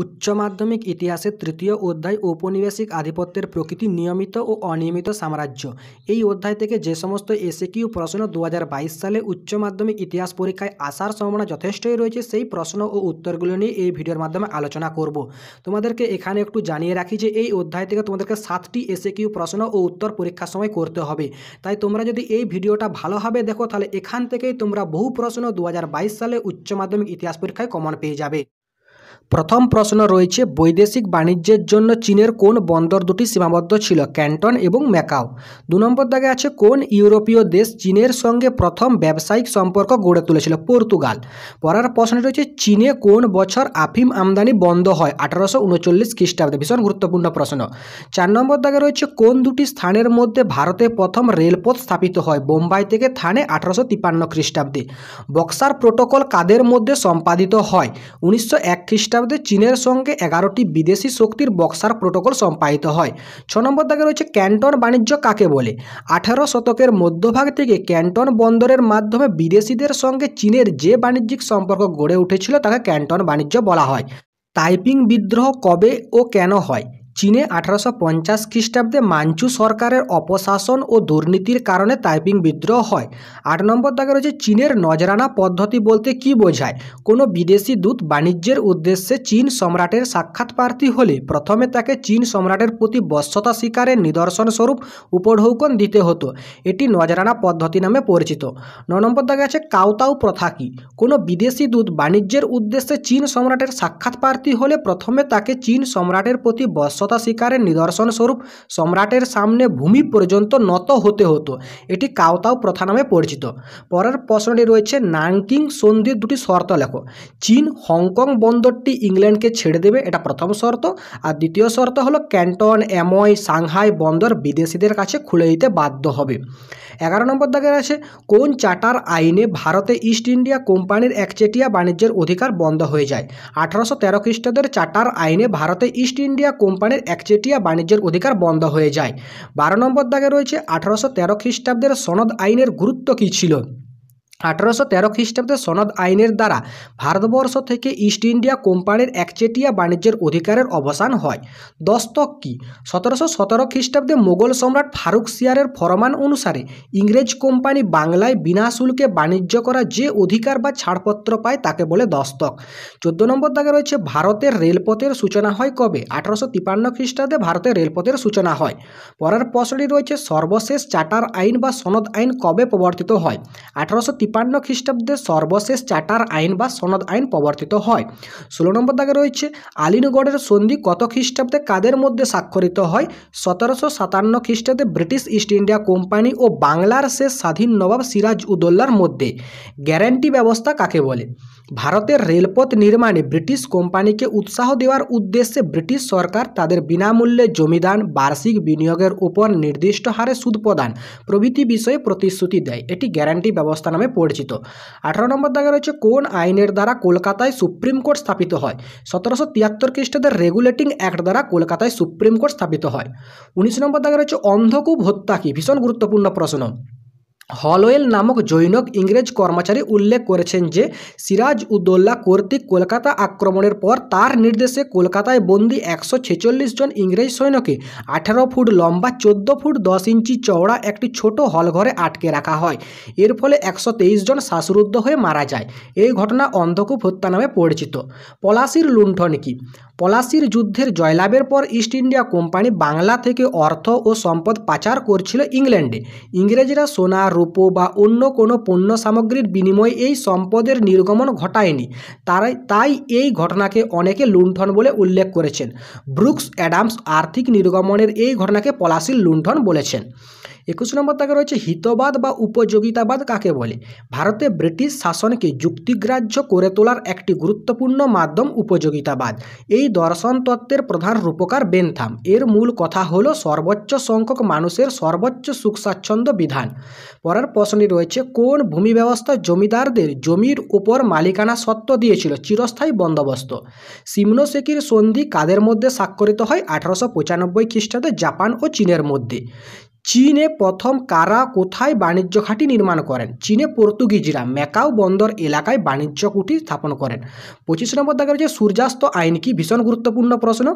উচ্চ মাধ্যমিক ইতিহাসের তৃতীয় অধ্যায় ঔপনিবেশিক আধিপত্যের প্রকৃতি, নিয়মিত ও অনিয়মিত সাম্রাজ্য। এই অধ্যায় থেকে যে সমস্ত এসএকিউ প্রশ্ন 2022 সালে উচ্চ মাধ্যমিক ইতিহাস পরীক্ষায় আসার সম্ভাবনা যথেষ্টই রয়েছে, সেই প্রশ্ন ও উত্তরগুলো নিয়ে এই ভিডিওর মাধ্যমে আলোচনা করব। তোমাদেরকে এখানে একটু জানিয়ে রাখি যে এই অধ্যায় থেকে তোমাদেরকে 7টি এসএকিউ প্রশ্ন ও উত্তর পরীক্ষার সময় করতে হবে। তাই তোমরা যদি এই ভিডিওটা ভালোভাবে দেখো তাহলে এখান থেকেই তোমরা বহু প্রশ্ন 2022 সালে উচ্চ মাধ্যমিক ইতিহাস পরীক্ষায় কমন পেয়ে যাবে। প্রথম প্রশ্ন রয়েছে, বৈদেশিক বাণিজ্যের জন্য চীনের কোন বন্দর দুটি সীমাবদ্ধ ছিল? ক্যান্টন এবং ম্যাকাও। 2 নম্বর দাগে আছে, কোন ইউরোপীয় দেশ চীনের সঙ্গে প্রথম ব্যবসায়িক সম্পর্ক গড়ে তুলেছিল? পর্তুগাল। পরের প্রশ্ন রয়েছে, চীনে কোন বছর আফিম আমদানি বন্ধ হয়? 1839 খ্রিস্টাব্দে। ভীষণ গুরুত্বপূর্ণ প্রশ্ন। 4 নম্বর দাগে রয়েছে, কোন দুটি স্থানের মধ্যে ভারতে প্রথম রেলপথ স্থাপিত হয়? বোম্বাই থেকে থানে 1853 খ্রিস্টাব্দে। বক্সার প্রোটোকল কাদের মধ্যে সম্পাদিত হয়? 1901 খ্রিস্টাব্দে চীনের সঙ্গে 11টি বিদেশি শক্তির বক্সার প্রোটোকল সম্পাদিত হয়। 6 নম্বর দাগে রয়েছে, ক্যান্টন বাণিজ্য কাকে বলে? 18 শতকের মধ্যভাগ থেকে ক্যান্টন বন্দরের মাধ্যমে বিদেশিদের সঙ্গে চীনের যে বাণিজ্যিক সম্পর্ক গড়ে উঠেছিল তাকে ক্যান্টন বাণিজ্য বলা হয়। তাইপিং বিদ্রোহ কবে ও কেন হয়? চীনে 1850 খ্রিস্টাব্দে মাঞ্চু সরকারের অপশাসন ও দুর্নীতির কারণে তাইপিং বিদ্রোহ হয়। 8 নম্বর দাগে রয়েছে, চীনের নজরানা পদ্ধতি বলতে কি বোঝায়? কোনো বিদেশি দূত বাণিজ্যের উদ্দেশ্যে চীন সম্রাটের সাক্ষাৎ প্রার্থী হলে প্রথমে তাকে চীন সম্রাটের প্রতি বশ্যতা স্বীকারের নিদর্শন স্বরূপ উপঢৌকন দিতে হতো। এটি নজরানা পদ্ধতি নামে পরিচিত। 9 নম্বর দাগে আছে, কাওতাও প্রথা কি? কোনো বিদেশি দূত বাণিজ্যের উদ্দেশ্যে চীন সম্রাটের সাক্ষাৎ প্রার্থী হলে প্রথমে তাকে চীন সম্রাটের প্রতি বশ্যতা স্বীকারের নিদর্শন স্বরূপ সম্রাটের সামনে ভূমি পর্যন্ত নত হতে হতো। এটি কাওতাও প্রথা নামে পরিচিত। পরের প্রশ্নটি রয়েছে, নানকিং সন্ধির দুটি শর্ত লেখো। চীন হংকং বন্দরটি ইংল্যান্ডকে ছেড়ে দেবে, এটা প্রথম শর্ত। আর দ্বিতীয় শর্ত হলো ক্যান্টন, অ্যাময়, সাংহাই বন্দর বিদেশিদের কাছে খুলে দিতে বাধ্য হবে। 11 নম্বর দাগের আছে, কোন চার্টার আইনে ভারতে ইস্ট ইন্ডিয়া কোম্পানির একচেটিয়া বাণিজ্যের অধিকার বন্ধ হয়ে যায়? 1813 খ্রিস্টাব্দের চার্টার আইনে ভারতে ইস্ট ইন্ডিয়া কোম্পানির একচেটিয়া বাণিজ্যের অধিকার বন্ধ হয়ে যায়। 12 নম্বর দাগে রয়েছে, 1813 খ্রিস্টাব্দের সনদ আইনের গুরুত্ব কী ছিল? 1813 খ্রিস্টাব্দে সনদ আইনের দ্বারা ভারতবর্ষ থেকে ইস্ট ইন্ডিয়া কোম্পানির একচেটিয়া বাণিজ্যের অধিকারের অবসান হয়। দস্তক কি? 1717 খ্রিস্টাব্দে মোগল সম্রাট ফারুক সিয়ারের ফরমান অনুসারে ইংরেজ কোম্পানি বাংলায় বিনা শুল্কে বাণিজ্য করা যে অধিকার বা ছাড়পত্র পায় তাকে বলে দস্তক। 14 নম্বর দাগে রয়েছে, ভারতের রেলপথের সূচনা হয় কবে? 1853 খ্রিস্টাব্দে ভারতের রেলপথের সূচনা হয়। পরের প্রশ্নটি রয়েছে, সর্বশেষ চার্টার আইন বা সনদ আইন কবে প্রবর্তিত হয়? 1853 খ্রিস্টাব্দে সর্বশেষ চার্টার আইন বা সনদ আইন প্রবর্তিত হয়। 16 নম্বর দাগে রয়েছে, আলিনগড়ের সন্ধি কত খ্রিস্টাব্দে কাদের মধ্যে স্বাক্ষরিত হয়? 1757 খ্রিস্টাব্দে ব্রিটিশ ইস্ট ইন্ডিয়া কোম্পানি ও বাংলার শেষ স্বাধীন নবাব সিরাজ উদ্দৌলার মধ্যে। গ্যারান্টি ব্যবস্থা কাকে বলে? ভারতের রেলপথ নির্মাণে ব্রিটিশ কোম্পানিকে উৎসাহ দেওয়ার উদ্দেশ্যে ব্রিটিশ সরকার তাদের বিনামূল্যে জমিদান, বার্ষিক বিনিয়োগের উপর নির্দিষ্ট হারে সুদ প্রদান প্রভৃতি বিষয়ে প্রতিশ্রুতি দেয়। এটি গ্যারান্টি ব্যবস্থা নামে পরিচিত। 18 নম্বর দাগে রয়েছে, কোন আইনের দ্বারা কলকাতায় সুপ্রিম কোর্ট স্থাপিত হয়? 1773 খ্রিস্টাব্দের রেগুলেটিং অ্যাক্ট দ্বারা কলকাতায় সুপ্রিম কোর্ট স্থাপিত হয়। 19 নম্বর দাগে রয়েছে, অন্ধকূপ হত্যা কি? ভীষণ গুরুত্বপূর্ণ প্রশ্ন। হলওয়েল নামক জৈনক ইংরেজ কর্মচারী উল্লেখ করেছেন যে সিরাজ উদ্দৌলা কর্তৃক কলকাতা আক্রমণের পর তার নির্দেশে কলকাতায় বন্দী 146 জন ইংরেজ সৈন্যকে 18 ফুট লম্বা, 14 ফুট 10 ইঞ্চি চওড়া একটি ছোট হলঘরে আটকে রাখা হয়। এর ফলে 123 জন শ্বাসরুদ্ধ হয়ে মারা যায়। এই ঘটনা অন্ধকূপ হত্যা নামে পরিচিত। পলাশির লুণ্ঠন কি? পলাশির যুদ্ধের জয়লাভের পর ইস্ট ইন্ডিয়া কোম্পানি বাংলা থেকে অর্থ ও সম্পদ পাচার করছিল ইংল্যান্ডে। ইংরেজরা সোনা, রূপো বা অন্য কোনো পণ্য সামগ্রীর বিনিময়ে এই সম্পদের নির্গমন ঘটায়নি। তাই এই ঘটনাকে অনেকে লুণ্ঠন বলে উল্লেখ করেছেন। ব্রুকস অ্যাডামস আর্থিক নির্গমনের এই ঘটনাকে পলাশির লুণ্ঠন বলেছেন। 21 নম্বর দাগে রয়েছে, হিতবাদ বা উপযোগিতাবাদ কাকে বলে? ভারতে ব্রিটিশ শাসনকে যুক্তিগ্রাহ্য করে তোলার একটি গুরুত্বপূর্ণ মাধ্যম উপযোগিতাবাদ। এই দর্শন তত্ত্বের প্রধান রূপকার বেনথাম। এর মূল কথা হলো সর্বোচ্চ সংখ্যক মানুষের সর্বোচ্চ সুখ স্বাচ্ছন্দ্য বিধান। পরের প্রশ্নটি রয়েছে, কোন ভূমি ব্যবস্থা জমিদারদের জমির উপর মালিকানা সত্ত্ব দিয়েছিল? চিরস্থায়ী বন্দোবস্ত। শিমনোসেকির সন্ধি কাদের মধ্যে স্বাক্ষরিত হয়? 1895 খ্রিস্টাব্দে জাপান ও চীনের মধ্যে। চীনে প্রথম কারা কোথায় বাণিজ্য ঘাঁটি নির্মাণ করেন? চীনে পর্তুগিজরা ম্যাকাও বন্দর এলাকায় বাণিজ্য কুঠি স্থাপন করেন। 25 নম্বর দাগে রয়েছে সূর্যাস্ত আইন কি? ভীষণ গুরুত্বপূর্ণ প্রশ্ন।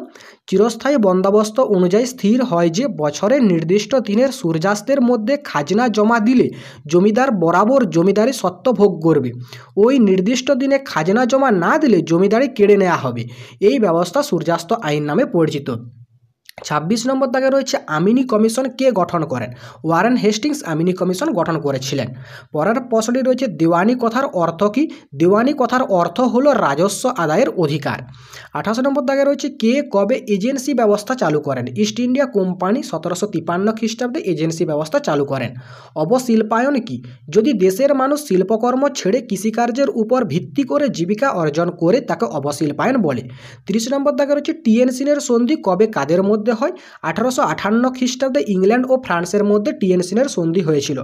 চিরস্থায়ী বন্দোবস্ত অনুযায়ী স্থির হয় যে বছরের নির্দিষ্ট দিনের সূর্যাস্তের মধ্যে খাজনা জমা দিলে জমিদার বরাবর জমিদারি স্বত্ব ভোগ করবে। ওই নির্দিষ্ট দিনে খাজনা জমা না দিলে জমিদারি কেড়ে নেওয়া হবে। এই ব্যবস্থা সূর্যাস্ত আইন নামে পরিচিত। 26 নম্বর দাগে রয়েছে আমিনি কমিশন কে গঠন করেন? ওয়ারেন হেস্টিংস আমিনি কমিশন গঠন করেছিলেন। পরের প্রশ্নটি রয়েছে দেওয়ানি কথার অর্থ কি? দেওয়ানি কথার অর্থ হলো রাজস্ব আদায়ের অধিকার। 28 নম্বর দাগে রয়েছে কে কবে এজেন্সি ব্যবস্থা চালু করেন? ইস্ট ইন্ডিয়া কোম্পানি 1753 খ্রিস্টাব্দে এজেন্সি ব্যবস্থা চালু করেন। অবশিল্পায়ন কি? যদি দেশের মানুষ শিল্পকর্ম ছেড়ে কৃষিকার্যের উপর ভিত্তি করে জীবিকা অর্জন করে তাকে অবশিল্পায়ন বলে। 30 নম্বর দাগে রয়েছে টিয়েনসিনের সন্ধি কবে কাদের মধ্যে হয়? 1858 খ্রিস্টাব্দে ইংল্যান্ড ও ফ্রান্সের মধ্যে টিয়েনসিনের সন্ধি হয়েছিল।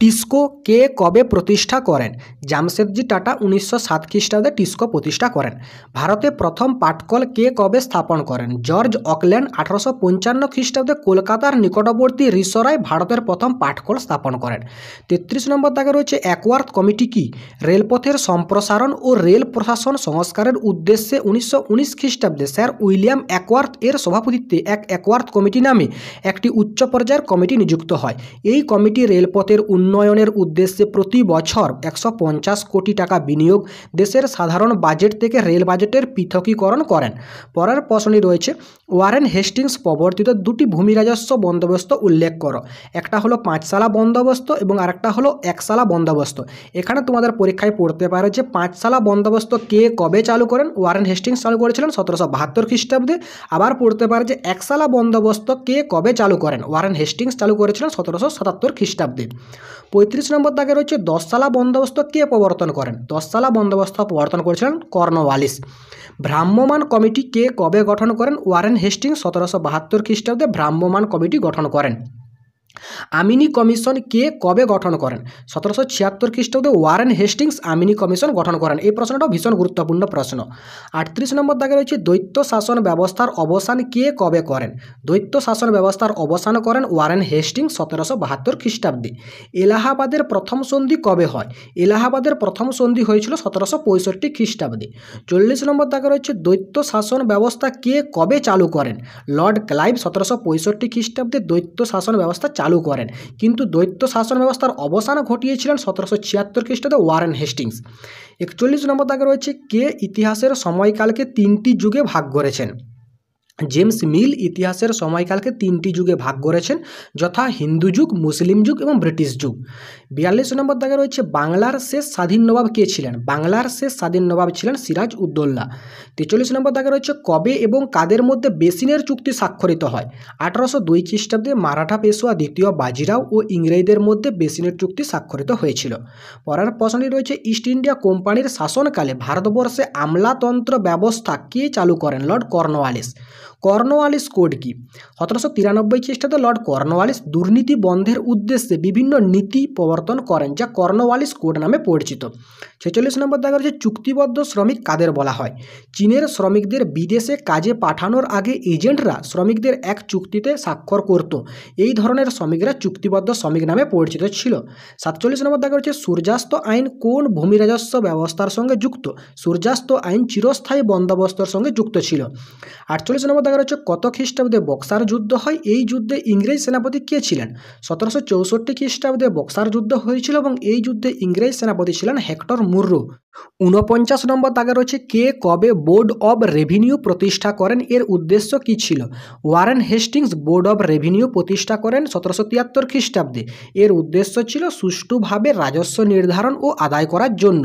টিস্কো কে কবে প্রতিষ্ঠা করেন? জামশেদজি টাটা 1907 খ্রিস্টাব্দে টিস্কো প্রতিষ্ঠা করেন। ভারতে প্রথম পাটকল কে কবে স্থাপন করেন? জর্জ অকল্যান্ড 1855 খ্রিস্টাব্দে কলকাতার নিকটবর্তী রিসরায় ভারতের প্রথম পাটকল স্থাপন করেন। 33 নম্বর দাগে রয়েছে একওয়ার্থ কমিটি কি? রেলপথের সম্প্রসারণ ও রেল প্রশাসন সংস্কারের উদ্দেশ্যে 1919 খ্রিস্টাব্দে স্যার উইলিয়াম একওয়ার্থ এর সভাপতিত্বে এক একওয়ার্থ কমিটি নামে একটি উচ্চ পর্যায়ের কমিটি নিযুক্ত হয়। এই কমিটি রেলপথের উন্নয়নের উদ্দেশ্যে প্রতি বছর 150 কোটি টাকা বিনিয়োগ, দেশের সাধারণ বাজেট থেকে রেল বাজেটের পৃথকীকরণ করেন। পরের প্রশ্নটি রয়েছে ওয়ারেন হেস্টিংস প্রবর্তিত দুটি ভূমি রাজস্ব বন্দোবস্ত উল্লেখ করো। একটা হলো পাঁচশালা বন্দোবস্ত এবং আরেকটা হলো একশালা বন্দোবস্ত। এখানে তোমাদের পরীক্ষায় পড়তে পারে যে পাঁচশালা বন্দোবস্ত কে কবে চালু করেন? ওয়ারেন হেস্টিংস চালু করেছিলেন 1772 খ্রিস্টাব্দে। আবার পড়তে পারে যে একশালা বন্দোবস্ত কে কবে চালু করেন? ওয়ারেন হেস্টিংস চালু করেছিলেন 1777 খ্রিস্টাব্দে। 35 নম্বর দাগে রয়েছে 10 সালা বন্দোবস্ত কে প্রবর্তন করেন? 10 সালা বন্দোবস্ত প্রবর্তন করেছিলেন কর্নওয়ালিস। ভ্রাম্যমাণ কমিটি কে কবে গঠন করেন? ওয়ারেন হেস্টিংস 1772 খ্রিস্টাব্দে ভ্রাম্যমাণ কমিটি গঠন করেন। আমিনি কমিশন কে কবে গঠন করেন? 1776 খ্রিস্টাব্দে ওয়ারেন হেস্টিংস আমিনি কমিশন গঠন করেন। এই প্রশ্নটাও ভীষণ গুরুত্বপূর্ণ প্রশ্ন। 38 নম্বর দাগে রয়েছে দৈত্য শাসন ব্যবস্থার অবসান কে কবে করেন? দৈত্য শাসন ব্যবস্থার অবসান করেন ওয়ারেন হেস্টিংস 1772 খ্রিস্টাব্দে। এলাহাবাদের প্রথম সন্ধি কবে হয়? এলাহাবাদের প্রথম সন্ধি হয়েছিল 1765 খ্রিস্টাব্দে। 40 নম্বর দাগে রয়েছে দৈত্য শাসন ব্যবস্থা কে কবে চালু করেন? লর্ড ক্লাইভ 1765 খ্রিস্টাব্দে দৈত্য শাসন ব্যবস্থা চালু করেন, কিন্তু দৈত্য শাসন ব্যবস্থার অবসান ঘটিয়েছিলেন 1776 খ্রিস্টাব্দে ওয়ারেন হেস্টিংস। 41 নম্বর দাগে রয়েছে কে ইতিহাসের সময়কালকে 3টি যুগে ভাগ করেছেন? জেমস মিল ইতিহাসের সময়কালকে 3টি যুগে ভাগ করেছেন, যথা হিন্দু যুগ, মুসলিম যুগ এবং ব্রিটিশ যুগ। 42 নম্বর দাগে রয়েছে বাংলার শেষ স্বাধীন নবাব কে ছিলেন? বাংলার শেষ স্বাধীন নবাব ছিলেন সিরাজ উদ্দৌলা। 43 নম্বর দাগে রয়েছে কবে এবং কাদের মধ্যে বেসিনের চুক্তি স্বাক্ষরিত হয়? 1802 খ্রিস্টাব্দে মারাঠা পেশোয়া দ্বিতীয় বাজিরাও ও ইংরেজদের মধ্যে বেসিনের চুক্তি স্বাক্ষরিত হয়েছিল। পরের প্রশ্নটি রয়েছে ইস্ট ইন্ডিয়া কোম্পানির শাসনকালে ভারতবর্ষে আমলাতন্ত্র ব্যবস্থা কে চালু করেন? Lord Cornwallis. কর্নওয়ালিস কোড কি? 1793 খ্রিস্টাব্দে লর্ড কর্নওয়ালিস দুর্নীতি বন্ধের উদ্দেশ্যে বিভিন্ন নীতি প্রবর্তন করেন, যা কর্নওয়ালিস কোড নামে পরিচিত। 46 নম্বর দাগে রয়েছে চুক্তিবদ্ধ শ্রমিক কাদের বলা হয়? চীনের শ্রমিকদের বিদেশে কাজে পাঠানোর আগে এজেন্টরা শ্রমিকদের এক চুক্তিতে স্বাক্ষর করত। এই ধরনের শ্রমিকরা চুক্তিবদ্ধ শ্রমিক নামে পরিচিত ছিল। 47 নম্বর দাগে রয়েছে সূর্যাস্ত আইন কোন ভূমি রাজস্ব ব্যবস্থার সঙ্গে যুক্ত? সূর্যাস্ত আইন চিরস্থায়ী বন্দোবস্তের সঙ্গে যুক্ত ছিল। 48 নম্বর দাগে রয়েছে কত খ্রিস্টাব্দে বক্সার যুদ্ধ হয়? এই যুদ্ধে ইংরেজ সেনাপতি কে ছিলেন? 1764 খ্রিস্টাব্দে বক্সার যুদ্ধ হয়েছিল এবং এই যুদ্ধে ইংরেজ সেনাপতি ছিলেন হেক্টর মুররো। 49 নম্বর দাগে রয়েছে কে কবে বোর্ড অব রেভিনিউ প্রতিষ্ঠা করেন? এর উদ্দেশ্য কি ছিল? Warren Hastings board of revenue প্রতিষ্ঠা করেন 1773 খ্রিস্টাব্দে। এর উদ্দেশ্য ছিল সুষ্ঠুভাবে রাজস্ব নির্ধারণ ও আদায় করার জন্য।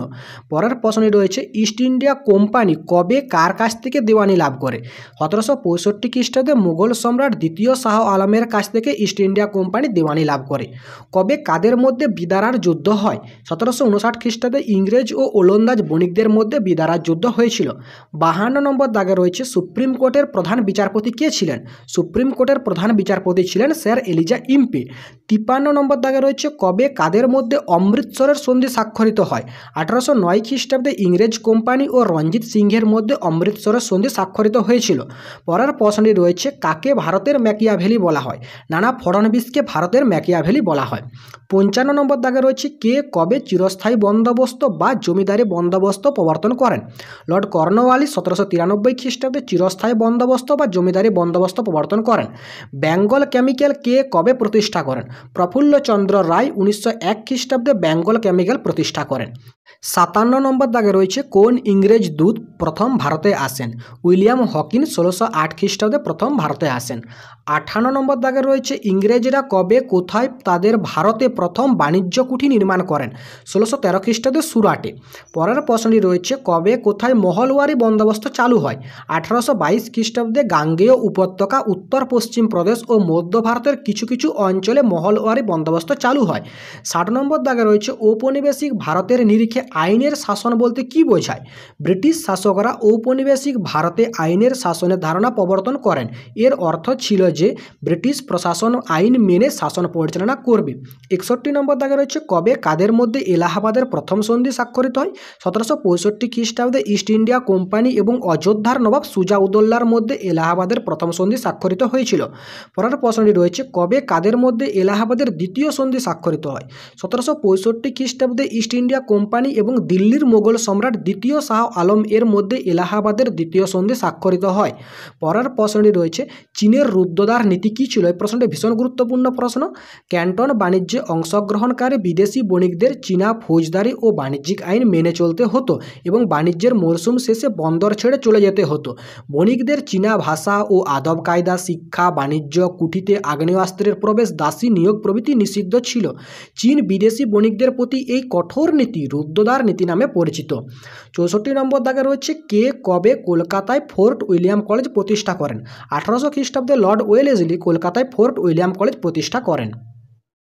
পরের প্রশ্নে রয়েছে ইস্ট ইন্ডিয়া কোম্পানি কবে কার কাছ থেকে দেওয়ানি লাভ করে? 1765 খ্রিস্টাব্দে মুঘল সম্রাট দ্বিতীয় শাহ আলমের কাছ থেকে ইস্ট ইন্ডিয়া কোম্পানি দেওয়ানি লাভ করে। কবে কাদের মধ্যে বিদারার যুদ্ধ হয়? 1759 খ্রিস্টাব্দে ইংরেজ ও ওলন্দাজ তীরন্দাজ বণিকদের মধ্যে বিদারা যুদ্ধ হয়েছিল। 52 নম্বর দাগে রয়েছে সুপ্রিম কোর্টের প্রধান বিচারপতি কে ছিলেন? সুপ্রিম কোর্টের প্রধান বিচারপতি ছিলেন স্যার এলিজা ইম্পে। 53 নম্বর দাগে রয়েছে কবে কাদের মধ্যে অমৃতসরের সন্ধি স্বাক্ষরিত হয়? 1809 খ্রিস্টাব্দে ইংরেজ কোম্পানি ও রঞ্জিত সিংহের মধ্যে অমৃতসরের সন্ধি স্বাক্ষরিত হয়েছিল। পরের প্রশ্নটি রয়েছে কাকে ভারতের ম্যাকিয়াভেলি বলা হয়? নানা ফড়নবিসকে ভারতের ম্যাকিয়াভেলি বলা হয়। 55 নম্বর দাগে রয়েছে কে কবে চিরস্থায়ী বন্দোবস্ত বা জমিদারি বন্দোবস্ত প্রবর্তন করেন? লর্ড কর্নওয়ালিস 1793 খ্রিস্টাব্দে চিরস্থায়ী বন্দোবস্ত বা জমিদারি বন্দোবস্ত প্রবর্তন করেন। বেঙ্গল কেমিক্যাল কে কবে প্রতিষ্ঠা করেন? প্রফুল্লচন্দ্র রায় 1901 খ্রিস্টাব্দে বেঙ্গল কেমিক্যাল প্রতিষ্ঠা করেন। 57 নম্বর দাগে রয়েছে কোন ইংরেজ দূত প্রথম ভারতে আসেন? উইলিয়াম হকিন্স 1608 খ্রিস্টাব্দে প্রথম ভারতে আসেন। 58 নম্বর দাগে রয়েছে ইংরেজরা কবে কোথায় তাদের ভারতে প্রথম বাণিজ্য কুঠি নির্মাণ করেন? 1613 খ্রিস্টাব্দে সুরাটে। পরের প্রশ্নটি রয়েছে কবে কোথায় মহলওয়ারি বন্দোবস্ত চালু হয়? 1822 খ্রিস্টাব্দে গাঙ্গেয় উপত্যকা, উত্তর পশ্চিম প্রদেশ ও মধ্য ভারতের কিছু কিছু অঞ্চলে মহলওয়ারি বন্দোবস্ত চালু হয়। 60 নম্বর দাগে রয়েছে ঔপনিবেশিক ভারতের নিরিখে আইনের শাসন বলতে কি বোঝায়? ব্রিটিশ শাসকরা ঔপনিবেশিক ভারতে আইনের শাসনের ধারণা প্রবর্তন করেন। এর অর্থ ছিল যে ব্রিটিশ প্রশাসন আইন মেনে শাসন পরিচালনা করবে। 61 নম্বর দাগে রয়েছে কবে কাদের মধ্যে এলাহাবাদের প্রথম সন্ধি স্বাক্ষরিত হয়? 1765 খ্রিস্টাব্দে ইস্ট ইন্ডিয়া কোম্পানি এবং অযোধ্যার নবাব সুজাউদ্দৌলার মধ্যে এলাহাবাদের প্রথম সন্ধি স্বাক্ষরিত হয়েছিল। পরের প্রশ্নটি রয়েছে কবে কাদের মধ্যে এলাহাবাদের দ্বিতীয় সন্ধি স্বাক্ষরিত হয়? 1765 খ্রিস্টাব্দে ইস্ট ইন্ডিয়া কোম্পানি এবং দিল্লির মোগল সম্রাট দ্বিতীয় শাহ আলম এর মধ্যে এলাহাবাদের দ্বিতীয় সন্ধি স্বাক্ষরিত হয়। পরের প্রশ্নটি রয়েছে চীনের রুদ্ধদ্বার নীতি কী ছিল? এই প্রশ্নটি ভীষণ গুরুত্বপূর্ণ প্রশ্ন। ক্যান্টন বাণিজ্যে অংশগ্রহণকারী বিদেশি বণিকদের চীনা ফৌজদারি ও বাণিজ্যিক আইন মেনে চলতে হতো এবং বাণিজ্যের মরশুম শেষে বন্দর ছেড়ে চলে যেতে হতো। বণিকদের চীনা ভাষা ও আদব কায়দা, শিক্ষা, বাণিজ্য, কুঠিতে আগ্নেয়াস্ত্রের প্রবেশ, দাসী নিয়োগ প্রভৃতি নিষিদ্ধ ছিল। চীন বিদেশি বণিকদের প্রতি এই কঠোর নীতি রুদ্ধদ্বার নীতি নামে পরিচিত। 64 নম্বর দাগে রয়েছে কে কবে কলকাতায় ফোর্ট উইলিয়াম কলেজ প্রতিষ্ঠা করেন? 1800 খ্রিস্টাব্দে লর্ড ওয়েলেসলি কলকাতায় ফোর্ট উইলিয়াম কলেজ প্রতিষ্ঠা করেন।